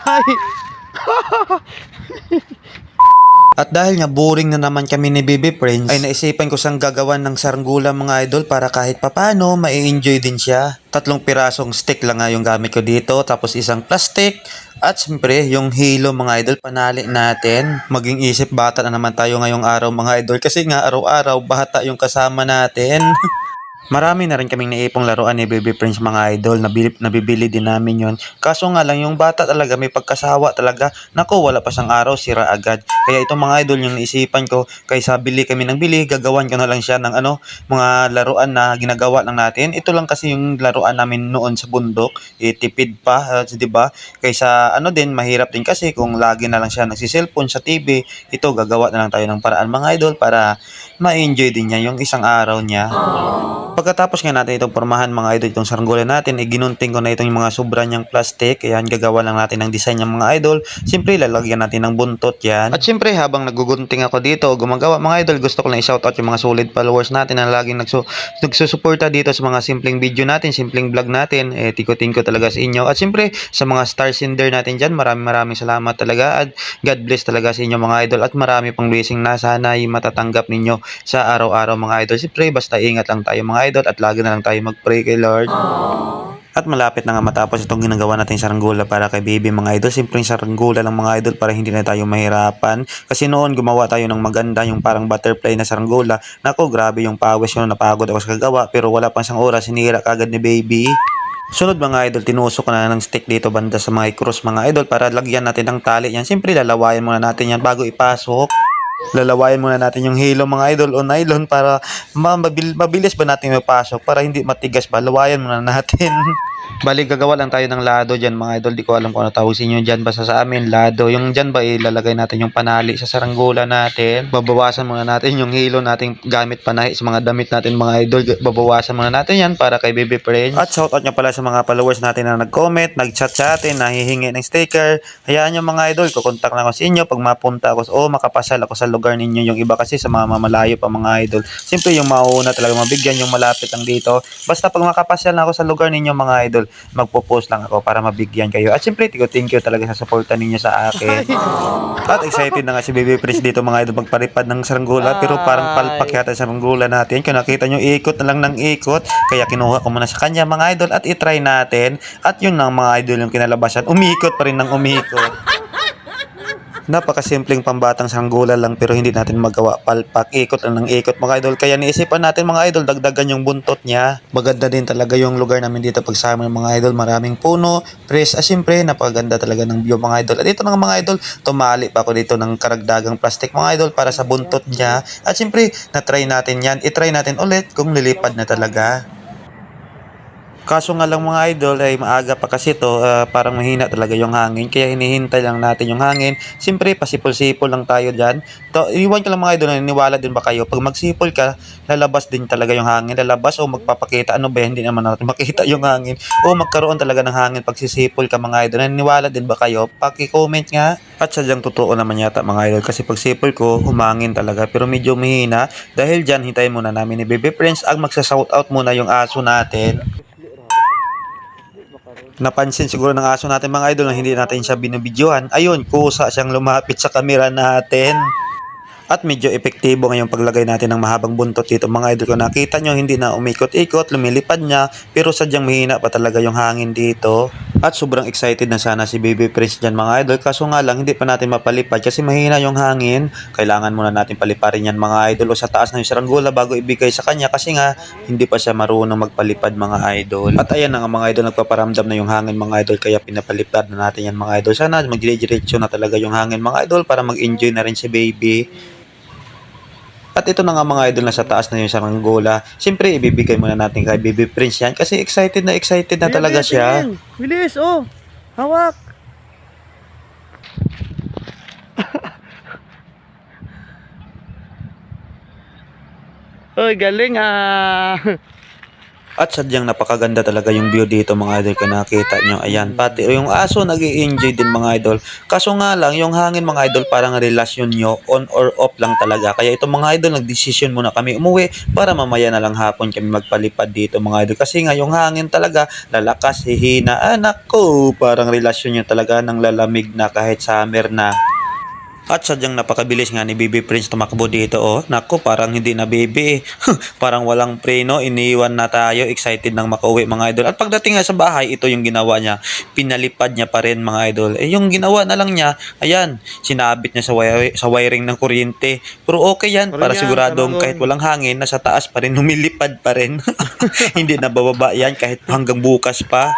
Ay! At dahil nga boring na naman kami ni Baby Prince, ay naisipan ko siyang gagawan ng saranggola mga idol para kahit papano mai-enjoy din siya. 3 pirasong stick lang nga yung gamit ko dito, tapos isang plastic, at siyempre yung hilo mga idol panali natin. Maging isip bata na naman tayo ngayong araw mga idol kasi nga araw-araw bata yung kasama natin. Marami na rin kaming naipong laruan ni Baby Prince mga idol, nabibili din namin yon. Kaso nga lang yung bata talaga may pagkasawa talaga, nako wala pa siyang araw sira agad. Kaya itong mga idol yung naisipan ko, kaysa bili kami ng bili, gagawan ko na lang siya ng mga laruan na ginagawa lang natin. Ito lang kasi yung laruan namin noon sa bundok, tipid pa, 'di ba? Kaysa din mahirap din kasi kung lagi na lang siya nagsi-cellphone sa TV, ito gagawa na lang tayo ng paraan mga idol para ma-enjoy din niya yung isang araw niya. Pagkatapos nga natin itong pormahan mga idol, itong saranggola natin, ginunting ko na itong mga sobra niyang plastic. Ayan, gagawa lang natin ng design ng mga idol. Siyempre, lalagyan natin ng buntot yan. At siyempre, habang nagugunting ako dito, gumagawa mga idol, gusto ko lang i-shoutout yung mga solid followers natin na laging nagsusuporta dito sa mga simpleng video natin, simpleng vlog natin. Tiko-tinko talaga sa inyo. At siyempre, sa mga star sender natin dyan, maraming salamat talaga. At God bless talaga sa inyo mga idol. At marami pang blessing na sana ay matatanggap ninyo sa araw-araw mga idol. Siyempre, basta ingat lang tayo mga idol at lagi na lang tayo mag-pray kay Lord. At malapit na nga matapos itong ginagawa natin saranggola para kay baby mga idol. Simpleng saranggola lang mga idol para hindi na tayo mahirapan. Kasi noon gumawa tayo ng maganda yung parang butterfly na saranggola. Nako grabe yung pawis yun, napagod ako sa kagawa pero wala pang isang oras sinira kagad ni baby. Sunod mga idol, tinusok ko na ng stick dito banda sa mga cross mga idol para lagyan natin ng tali yan. Siyempre lalawayan muna natin yan bago ipasok. Lalawayan muna natin yung hilo mga idol o nylon para mabilis ba natin mapasok para hindi matigas ba. Lawayan muna natin. Bali gagawa lang tayo ng lado dyan mga idol. Di ko alam kung ano tawag sa inyo dyan. Basta sa amin lado. Yung dyan ba ilalagay natin yung panali sa saranggola natin. Babawasan muna natin yung hilo nating gamit panahi sa mga damit natin mga idol. Babawasan muna natin yan para kay Baby Prince. At shoutout nyo pala sa mga followers natin na nag-comment, nag-chat sa atin, nahihingi ng sticker. Hayaan nyo mga idol, kukontak lang ako sa inyo pag mapunta ako o makapasal ako sa lugar ninyo. Yung iba kasi sa mga mamalayo pa mga idol. Siyempre yung mauna talaga mabigyan, yung malapit lang dito. Basta pag makapasal na ako sa lugar ninyo mga idol, magpo-post lang ako para mabigyan kayo. At siyempre, thank you talaga sa suporta ninyo sa akin. At excited na nga si Baby Prince dito mga idol magparipad ng saranggola pero parang palpak yata sa saranggola natin. Kung nakita nyo, ikot na lang ng ikot. Kaya kinuha ko muna sa kanya mga idol at itry natin. At yun ng mga idol yung kinalabasan. Umikot pa rin ng umikot. Napakasimpleng pambatang saranggola lang pero hindi natin magawa palpak, ikot lang ng ikot mga idol. Kaya niisipan natin mga idol, dagdagan yung buntot niya. Maganda din talaga yung lugar namin dito pagsama ng mga idol. Maraming puno, press, siyempre napakaganda talaga ng view mga idol. At ito na mga idol, tumali pa ako dito ng karagdagang plastic mga idol para sa buntot niya. At siyempre, na-try natin yan. I-try natin ulit kung lilipad na talaga. Kaso nga lang mga idol ay maaga pa kasi to, parang mahina talaga yung hangin kaya hinihintay lang natin yung hangin. Siyempre pasipol-sipol lang tayo dyan. Iwan ko lang mga idol, naniniwala din ba kayo pag magsipol ka lalabas din talaga yung hangin, lalabas o magpapakita ano ba, hindi naman natin makita yung hangin o magkaroon talaga ng hangin pag sisipol ka mga idol. Naniniwala din ba kayo? Paki-comment nga. At sadyang totoo naman yata mga idol kasi pag sipol ko humangin talaga pero medyo mahina. Dahil dyan hintayin muna namin ni Baby Prince ang magsa-shoutout muna yung aso natin. Napansin siguro ng aso natin mga idol na hindi natin siya binibidyohan. Ayun, kusa siyang lumapit sa kamera natin. At medyo epektibo ngayong paglagay natin ng mahabang buntot dito mga idol. Kung nakita nyo, hindi na umikot-ikot, lumilipad niya, pero sadyang mahina pa talaga yung hangin dito. At sobrang excited na sana si Baby Prince dyan mga idol. Kaso nga lang, hindi pa natin mapalipad kasi mahina yung hangin. Kailangan muna natin paliparin yan mga idol o sa taas na yung saranggola bago ibigay sa kanya kasi nga hindi pa siya marunong magpalipad mga idol. At ayan na nga mga idol, nagpaparamdam na yung hangin mga idol kaya pinapalipad na natin yan mga idol. Sana magdiretso na talaga yung hangin mga idol para mag-enjoy na rin si baby. At ito na nga mga idol, na sa taas na yung saranggola. Siyempre, ibibigay muna natin kay Baby Prince yan kasi excited na talaga siya. Bilis, oh! Hawak! Oy, galing ah! At sadyang napakaganda talaga yung view dito mga idol kung nakita nyo. Ayan, pati yung aso nag enjoy din mga idol. Kaso nga lang, yung hangin mga idol parang relasyon nyo on or off lang talaga. Kaya itong mga idol nagdesisyon muna kami umuwi para mamaya na lang hapon kami magpalipad dito mga idol. Kasi nga yung hangin talaga lalakas, hihina. Anak ko, parang relasyon nyo talaga ng lalamig na kahit summer na. At sadyang napakabilis nga ni Baby Prince tumakbo dito oh. Naku, parang hindi na baby eh. Parang walang preno, iniwan na tayo, excited nang makauwi mga idol. At pagdating nga sa bahay, ito yung ginawa niya. Pinalipad niya pa rin mga idol. Eh yung ginawa na lang niya, ayan, sinabit niya sa wiring ng kuryente. Pero okay yan, para Parang yan, siguradong parang kahit walang hangin, nasa taas pa rin, humilipad pa rin. Hindi na bababa yan kahit hanggang bukas pa.